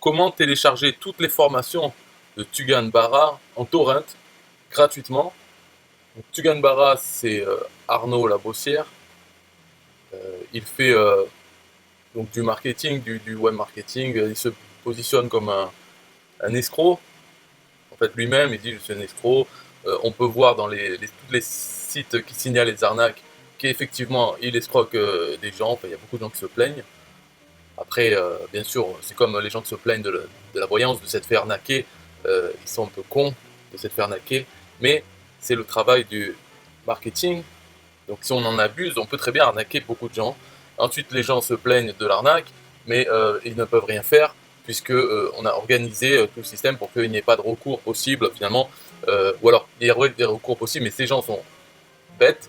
comment télécharger toutes les formations de Tugan Barra en torrent gratuitement. Donc, Tugan Barra, c'est Arnaud Labossière. Il fait donc du marketing, du web marketing. Il se positionne comme un escroc. En fait, lui-même, il dit je suis un escroc. On peut voir dans tous les sites qui signalent les arnaques qu'effectivement, il escroque des gens. Enfin, il y a beaucoup de gens qui se plaignent. Après, bien sûr, c'est comme les gens qui se plaignent de la voyance, de s'être fait arnaquer. Ils sont un peu cons de s'être fait arnaquer. Mais c'est le travail du marketing. Donc si on en abuse, on peut très bien arnaquer beaucoup de gens. Ensuite, les gens se plaignent de l'arnaque, mais ils ne peuvent rien faire, puisque on a organisé tout le système pour qu'il n'y ait pas de recours possible, finalement. Ou alors, il y aurait des recours possibles, mais ces gens sont bêtes,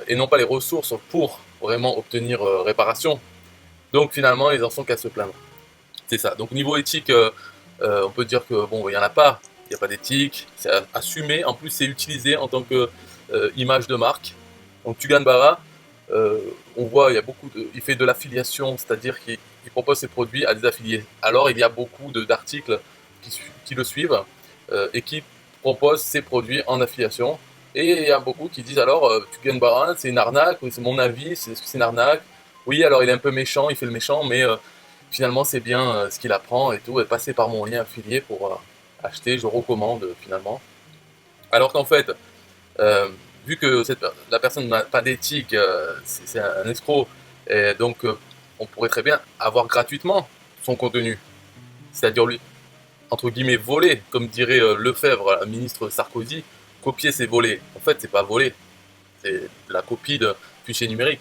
et n'ont pas les ressources pour vraiment obtenir réparation. Donc finalement, ils en sont qu'à se plaindre. C'est ça. Donc niveau éthique, on peut dire que bon, il n'y en a pas. Il n'y a pas d'éthique, c'est assumé. En plus, c'est utilisé en tant que image de marque. Donc Tugan Barra, on voit, il fait de l'affiliation, c'est-à-dire qu'il propose ses produits à des affiliés. Alors il y a beaucoup d'articles qui le suivent et qui proposent ses produits en affiliation. Et il y a beaucoup qui disent alors Tugan Barra, c'est une arnaque, c'est mon avis, est-ce que c'est une arnaque? Oui, alors il est un peu méchant, il fait le méchant, mais finalement c'est bien ce qu'il apprend et tout, et passer par mon lien affilié pour acheter, je recommande finalement. Alors qu'en fait, vu que la personne n'a pas d'éthique, c'est un escroc, et donc on pourrait très bien avoir gratuitement son contenu. C'est-à-dire lui, entre guillemets, voler, comme dirait Lefebvre, le ministre Sarkozy, copier c'est voler. En fait, c'est pas voler, c'est la copie de fichier numérique.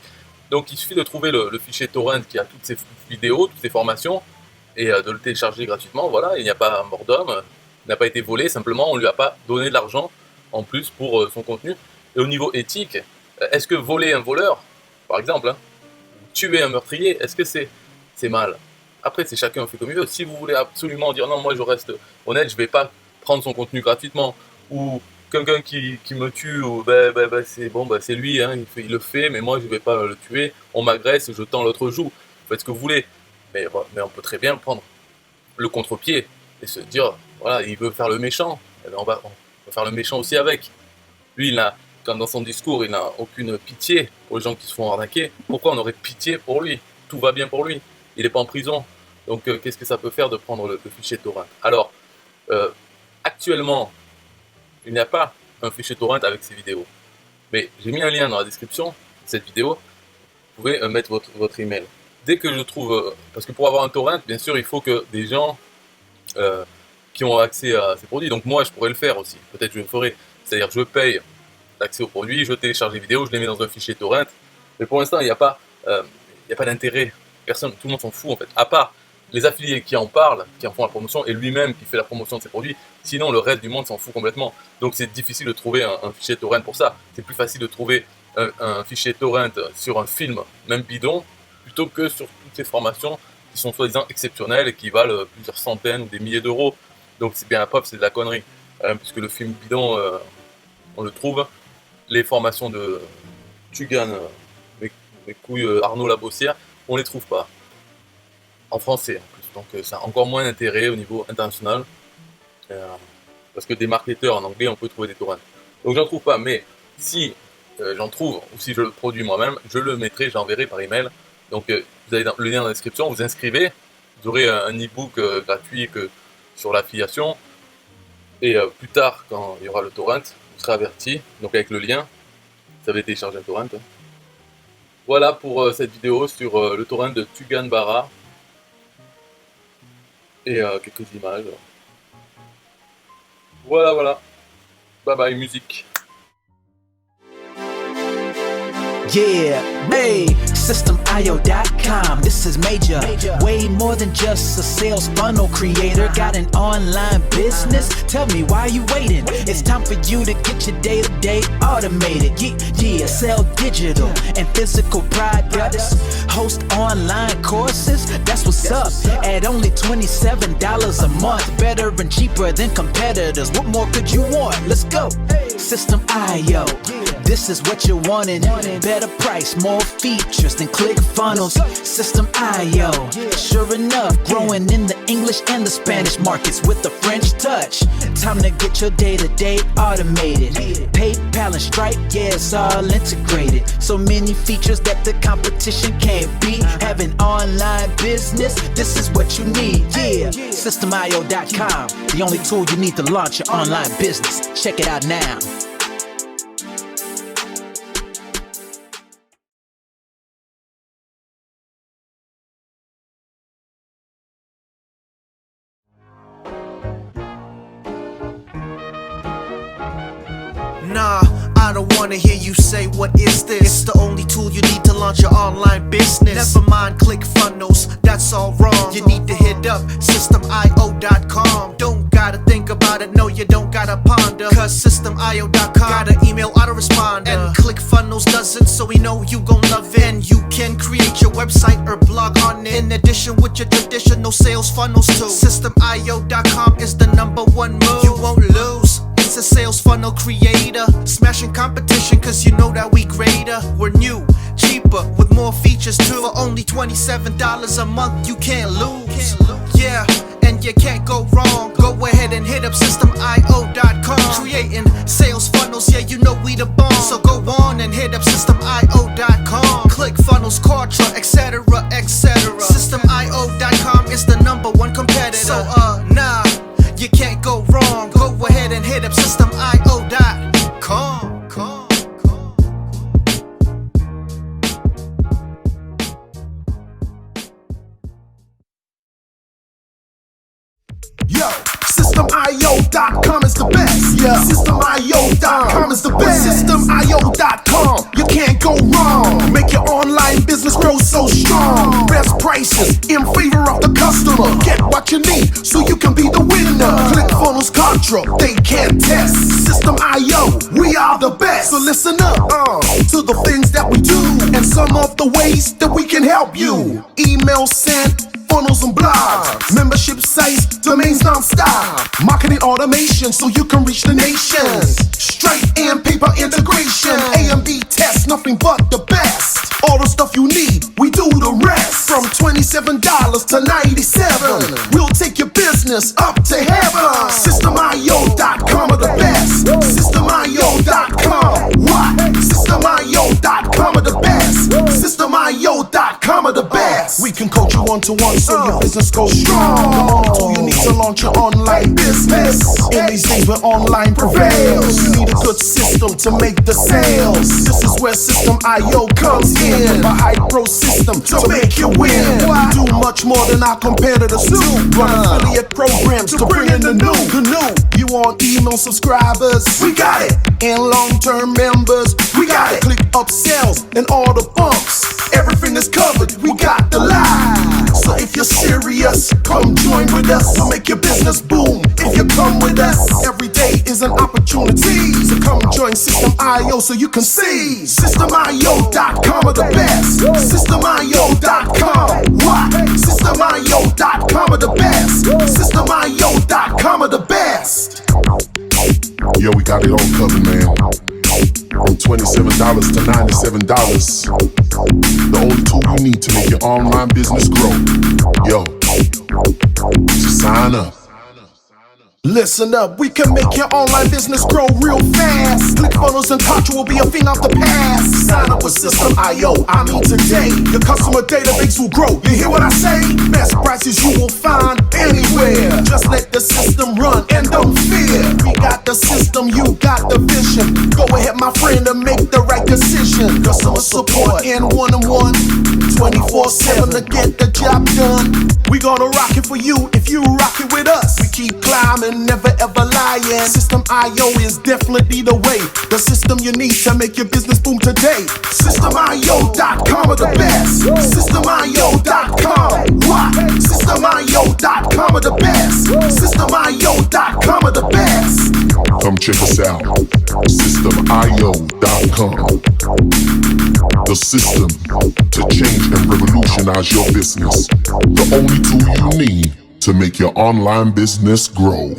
Donc il suffit de trouver le fichier torrent qui a toutes ces vidéos, toutes ces formations, et de le télécharger gratuitement. Voilà, il n'y a pas mort d'homme, il n'a pas été volé, simplement on ne lui a pas donné de l'argent en plus pour son contenu. Et au niveau éthique, est-ce que voler un voleur, par exemple, hein, tuer un meurtrier, est-ce que c'est mal? Après, c'est chacun fait comme il veut. Si vous voulez absolument dire non, moi je reste honnête, je ne vais pas prendre son contenu gratuitement, ou quelqu'un qui me tue, ou c'est bon, c'est lui, hein, il le fait, mais moi je ne vais pas le tuer, on m'agresse, je tends l'autre joue, faites ce que vous voulez. Mais on peut très bien prendre le contre-pied et se dire, voilà, il veut faire le méchant, eh bien, on va faire le méchant aussi avec. Lui, quand dans son discours, il n'a aucune pitié pour les gens qui se font arnaquer. Pourquoi on aurait pitié pour lui? Tout va bien pour lui. Il n'est pas en prison. Donc, qu'est-ce que ça peut faire de prendre le fichier torrent? Alors, actuellement, il n'y a pas un fichier torrent avec ces vidéos. Mais j'ai mis un lien dans la description de cette vidéo. Vous pouvez mettre votre email. Dès que je trouve... parce que pour avoir un torrent, bien sûr, il faut que des gens qui ont accès à ces produits. Donc moi, je pourrais le faire aussi. Peut-être que je le ferai. C'est-à-dire que je paye l'accès aux produits, je télécharge les vidéos, je les mets dans un fichier torrent. Mais pour l'instant, il n'y a pas d'intérêt. Tout le monde s'en fout en fait. À part les affiliés qui en parlent, qui en font la promotion, et lui-même qui fait la promotion de ses produits. Sinon, le reste du monde s'en fout complètement. Donc c'est difficile de trouver un fichier torrent pour ça. C'est plus facile de trouver un fichier torrent sur un film, même bidon, plutôt que sur toutes ces formations qui sont soi-disant exceptionnelles et qui valent plusieurs centaines ou des milliers d'euros. Donc c'est bien la preuve, c'est de la connerie. Puisque le film bidon, on le trouve. Les formations de Tugan, mes couilles Arnaud Labossière, on les trouve pas. En français en plus. Donc ça a encore moins d'intérêt au niveau international. Parce que des marketeurs en anglais, on peut trouver des torrents. Donc j'en trouve pas, mais si j'en trouve, ou si je le produis moi-même, je le mettrai, j'enverrai par email. Donc vous avez le lien dans la description, vous inscrivez, vous aurez un e-book gratuit sur l'affiliation. Et plus tard, quand il y aura le torrent, vous serez averti. Donc avec le lien, vous savez télécharger un torrent. Voilà pour cette vidéo sur le torrent de Tugan Barra. Et quelques images. Voilà. Bye bye, musique. Yeah, hey, SystemIO.com, this is major. Way more than just a sales funnel creator. Got an online business? Tell me, why are you waiting? It's time for you to get your day-to-day automated. Yeah, sell digital and physical products. Host online courses, that's what's up. At only $27 a month. Better and cheaper than competitors. What more could you want? Let's go. System IO. This is what you're wanting. Better price, more features than ClickFunnels. System IO. Sure enough, growing in the English and the Spanish markets with the French touch. Time to get your day-to-day automated. PayPal and Stripe, yeah, it's all integrated. So many features that the competition can't beat. Having online business, this is what you need. Yeah, SystemIO.com, the only tool you need to launch your online business. Check it out now. Nah, I don't wanna hear you say what is this. It's the only tool you need to launch your online business. Never mind ClickFunnels, that's all wrong. You need to hit up SystemIO.com. Don't gotta think about it, no you don't gotta ponder. Cause SystemIO.com got an email autoresponder. And ClickFunnels doesn't, so we know you gon' love it. And you can create your website or blog on it. In addition with your traditional sales funnels too. SystemIO.com is the #1 move. You won't lose. It's a sales funnel creator, smashing competition cause you know that we greater. We're new, cheaper, with more features too. For only $27 a month, you can't lose. Yeah, and you can't go wrong. Go ahead and hit up SystemIO.com. Creating sales funnels, yeah, you know we the bomb. So go on and hit up SystemIO.com. ClickFunnels, Quatra, etc, etc. SystemIO.com is the #1 competitor. So nah, you can't go wrong. Go ahead and hit up SystemIO.com. Yo, SystemIO.com is the best. Yeah, SystemIO.com is the best. SystemIO.com, you can't go wrong. Make your online business grow so strong. Best prices in favor of the customer. Get what you need so you can be the winner. ClickFunnels, Contra, they can't test. System.io, we are the best. So listen up to the things that we do and some of the ways that we can help you. Email sent, funnels and blogs, membership sites, domains non-stop, marketing automation so you can reach the nations. Stripe and paper integration, A&B tests, nothing but the best. All the stuff you need, we do the rest. From $27 to $97, we'll take your business up to heaven. SystemIO.com are the best. SystemIO.com, what? SystemIO.com are the best. SystemIO.com are the best. We can coach you one-to-one so your business goes strong. The only tool you need to launch your online business. In these days where online prevails, you need a good system to make the sales. This is where System.io comes in. A high-pro system to make you win. We do much more than our competitors do. Run affiliate programs to bring in the new. You want email subscribers? We got it. And long-term members? We got it. Click upsells and all the bumps. Everything is covered. We got the line. So if you're serious, come join with us to make your business boom. If you come with us, every day is an opportunity. So come join System.io so you can see. System.io.com are the best. System.io.com, what? System.io.com are the best. System.io.com are the best. Yo, we got it all covered, man. From $27 to $97. The only tool you need to make your online business grow. Yo, just sign up. Listen up, we can make your online business grow real fast. ClickFunnels and Contra will be a thing of the past. Sign up with System.io, I mean today. Your customer database will grow, you hear what I say? Best prices you will find anywhere. Just let the system run and don't fear. We got the system, you got the vision. Go ahead my friend and make the right decision. Customer support and one-on-one, 24/7 to get the job done. We gonna rock it for you if you rock it with us. We keep climbing, never ever lying. System.io is definitely the way. The system you need to make your business boom today. System.io.com are the best. System.io.com, what? System.io.com are the best. System.io.com are the best. Come check us out. System.io.com. The system to change and revolutionize your business. The only tool you need to make your online business grow.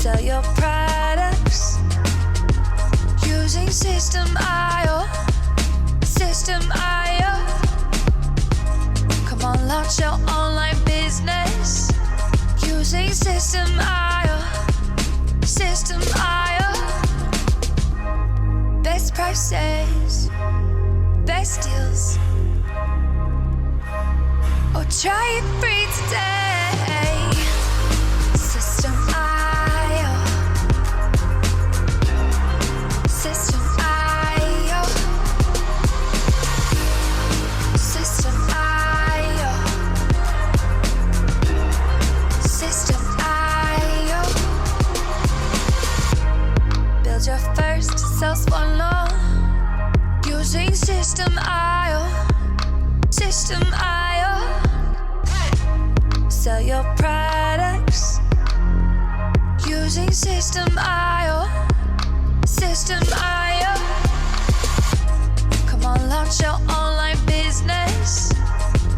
Sell your products using System.io. System.io. Come on, launch your online business using System.io. System.io. Best prices, best deals. Or try it free today. System.io. System.io. System.io. System.io. Build your first sales funnel using System.io. System.io. Sell your products using System.io. System.io. Come on, launch your online business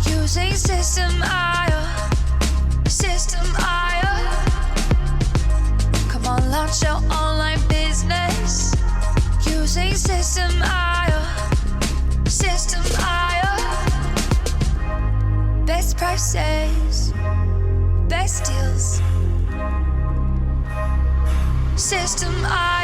using System.io. System.io. Come on, launch your online business using System.io. System.io. Best prices, best deals. System.io.